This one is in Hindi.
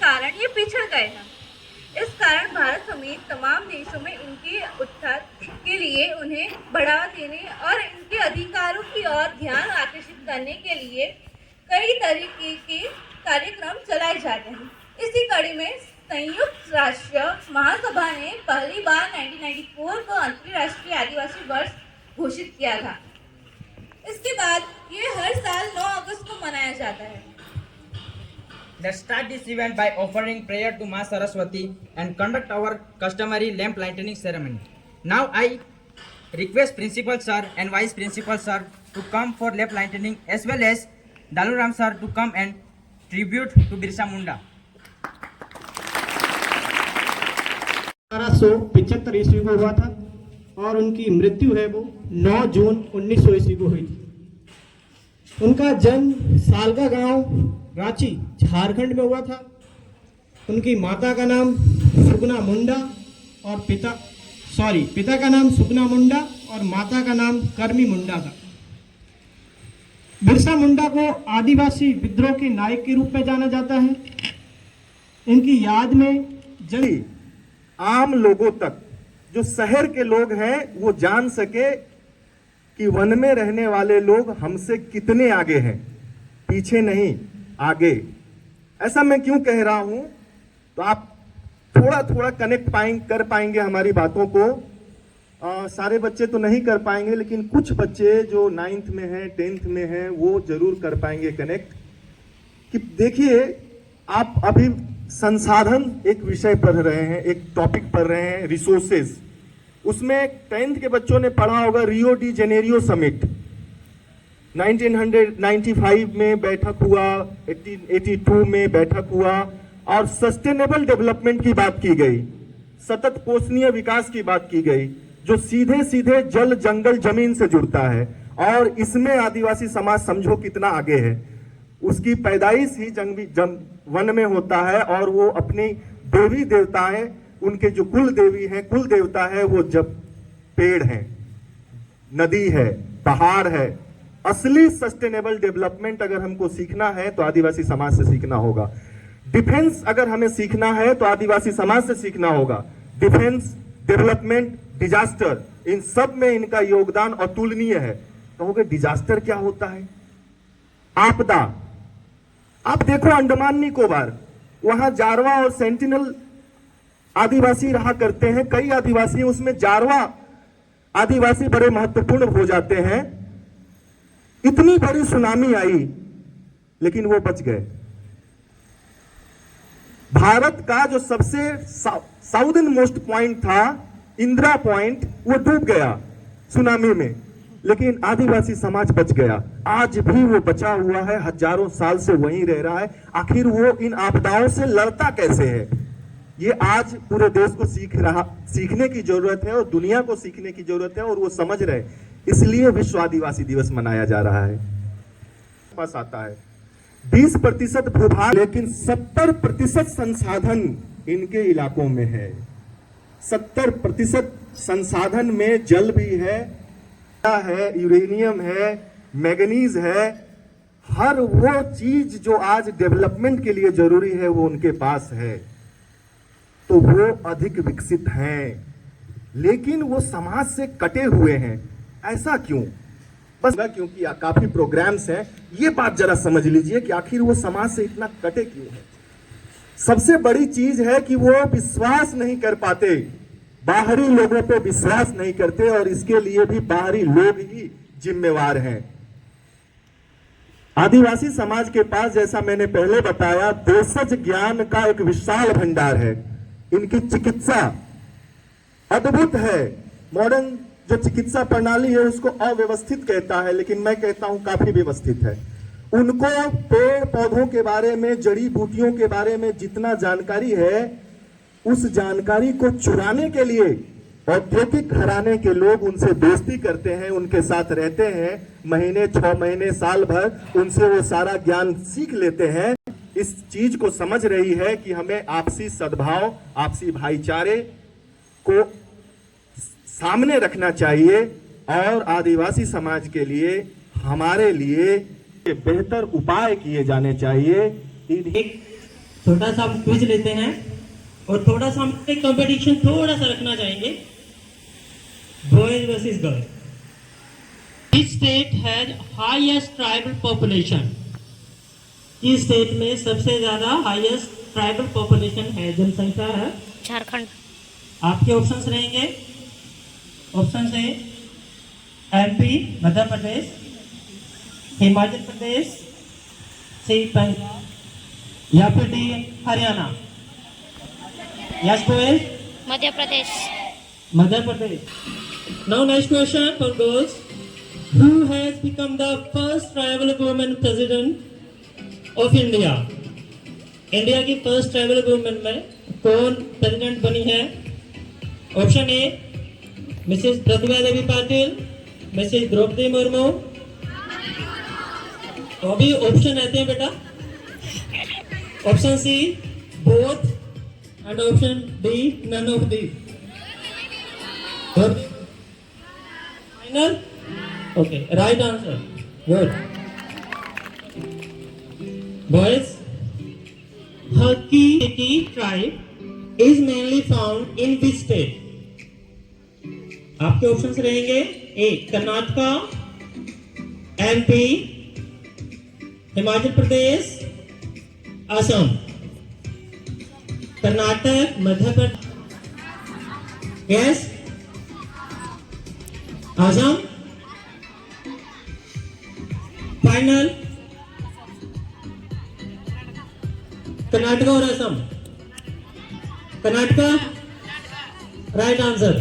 कारण ये पिछड़ गए हैं। इस कारण भारत समेत तमाम देशों में इनके उत्थान के लिए उन्हें बढ़ावा देने और इनके अधिकारों की ओर ध्यान आकर्षित करने के लिए कई तरीके के कार्यक्रम चलाए जाते हैं। इसी कड़ी में संयुक्त राष्ट्र महासभा ने पहली बार 1994 को अंतर्राष्ट्रीय आदिवासी वर्ष घोषित किया था। इसके बाद ये हर साल 9 अगस्त को मनाया जाता है। Let's start this event by offering prayer to Ma Saraswati and conduct our customary lamp lighting ceremony. Now I request Principal Sir and Vice Principal Sir to come for lamp lighting as well as Daluram Sir to come and tribute to Birsa Munda. 1875 ईस्वी को हुआ था और उनकी मृत्यु है वो 9 जून 1900 ईस्वी को हुई थी। उनका जन्म सालगा गांव रांची झारखंड में हुआ था। उनकी माता का नाम सुगना मुंडा और पिता का नाम सुगना मुंडा और माता का नाम कर्मी मुंडा था। बिरसा मुंडा को आदिवासी विद्रोह के नायक के रूप में जाना जाता है। इनकी याद में जंग आम लोगों तक, जो शहर के लोग हैं, वो जान सके कि वन में रहने वाले लोग हमसे कितने आगे हैं, पीछे नहीं आगे। ऐसा मैं क्यों कह रहा हूं, तो आप थोड़ा थोड़ा कनेक्ट कर पाएंगे हमारी बातों को। सारे बच्चे तो नहीं कर पाएंगे, लेकिन कुछ बच्चे जो 9th में हैं, 10th में हैं, वो जरूर कर पाएंगे कनेक्ट। कि देखिए, आप अभी संसाधन एक विषय पढ़ रहे हैं, एक टॉपिक पढ़ रहे हैं, रिसोर्सेज। उसमें 10th के बच्चों ने पढ़ा होगा रियो डी जेनेरियो समिट 1995 में बैठक हुआ, 1882 में बैठक हुआ और सस्टेनेबल डेवलपमेंट की बात की गई, सतत पोषणीय विकास की बात की गई, जो सीधे सीधे जल जंगल जमीन से जुड़ता है। और इसमें आदिवासी समाज समझो कितना आगे है। उसकी पैदाइश ही वन में होता है और वो अपनी देवी देवताएं, उनके जो कुल देवी हैं, कुल देवता है, वो जब पेड़ हैं, नदी है, पहाड़ है। असली सस्टेनेबल डेवलपमेंट अगर हमको सीखना है तो आदिवासी समाज से सीखना होगा। डिफेंस अगर हमें सीखना है तो आदिवासी समाज से सीखना होगा। डिफेंस, डेवलपमेंट, डिजास्टर, इन सब में इनका योगदान अतुलनीय है। कहोगे डिजास्टर क्या होता है? आपदा। आप देखो अंडमान निकोबार, वहां जारवा और सेंटिनल आदिवासी रहा करते हैं। कई आदिवासी, उसमें जारवा आदिवासी बड़े महत्वपूर्ण हो जाते हैं। इतनी बड़ी सुनामी आई, लेकिन वो बच गए। भारत का जो सबसे साउदर्न मोस्ट पॉइंट था, इंदिरा पॉइंट, वो डूब गया सुनामी में, लेकिन आदिवासी समाज बच गया। आज भी वो बचा हुआ है, हजारों साल से वहीं रह रहा है। आखिर वो इन आपदाओं से लड़ता कैसे है, ये आज पूरे देश को सीखने की जरूरत है और दुनिया को सीखने की जरूरत है, और वो समझ रहे। इसलिए विश्व आदिवासी दिवस मनाया जा रहा है। पास आता है 20% भूभाग, लेकिन 70% संसाधन इनके इलाकों में है। 70% संसाधन में जल भी है, यूरेनियम है, मैग्नीज है। हर वो चीज जो आज डेवलपमेंट के लिए जरूरी है, वो उनके पास है। तो वो अधिक विकसित हैं, लेकिन वो समाज से कटे हुए हैं। ऐसा क्यों? बस क्योंकि काफी प्रोग्राम्स हैं। ये बात जरा समझ लीजिए कि आखिर वो समाज से इतना कटे क्यों है। सबसे बड़ी चीज है कि वो विश्वास नहीं कर पाते, बाहरी लोगों पे विश्वास नहीं करते, और इसके लिए भी बाहरी लोग ही जिम्मेवार हैं। आदिवासी समाज के पास, जैसा मैंने पहले बताया, देशज ज्ञान का एक विशाल भंडार है। इनकी चिकित्सा अद्भुत है। मॉडर्न जो चिकित्सा प्रणाली है उसको अव्यवस्थित कहता है, लेकिन मैं कहता हूं काफी व्यवस्थित है। उनको पेड़ पौधों के बारे में, जड़ी बूटियों के बारे में जितना जानकारी है, उस जानकारी को चुराने के लिए औद्योगिक घराने के लोग उनसे दोस्ती करते हैं, उनके साथ रहते हैं, महीने, 6 महीने, साल भर उनसे वो सारा ज्ञान सीख लेते हैं। इस चीज को समझ रही है कि हमें आपसी सद्भाव, आपसी भाईचारे को सामने रखना चाहिए, और आदिवासी समाज के लिए, हमारे लिए बेहतर उपाय किए जाने चाहिए। छोटा सा हम क्विज लेते हैं और थोड़ा सा हम कंपटीशन थोड़ा सा रखना चाहेंगे, boys versus girls. Which state has highest tribal population? इस स्टेट में सबसे ज्यादा हाईएस्ट ट्राइबल पॉपुलेशन है, जनसंख्या है। झारखंड। आपके ऑप्शंस रहेंगे, option A MP Madhya Pradesh, Himachal Pradesh, सी पंजाब या फिर D Haryana. Yes Goyal, Madhya Pradesh. Madhya Pradesh. Now next question for girls, who has become the first tribal woman president of India? India की फर्स्ट ट्राइबल वुमेन में कौन प्रेसिडेंट बनी है? Option A Mrs Pratibha Devi Patil, Mrs Draupadi Murmu. तो अभी ऑप्शन रहते हैं बेटा, option C both and option D none of the. Final? Okay, right answer, good. Boys, Hakki tribe is mainly found in which state? आपके ऑप्शंस रहेंगे, A Karnataka, MP, Himachal Pradesh, Assam. Karnataka, Madhya Pradesh, yes, Assam. Final? Karnataka और असम? Karnataka, right answer.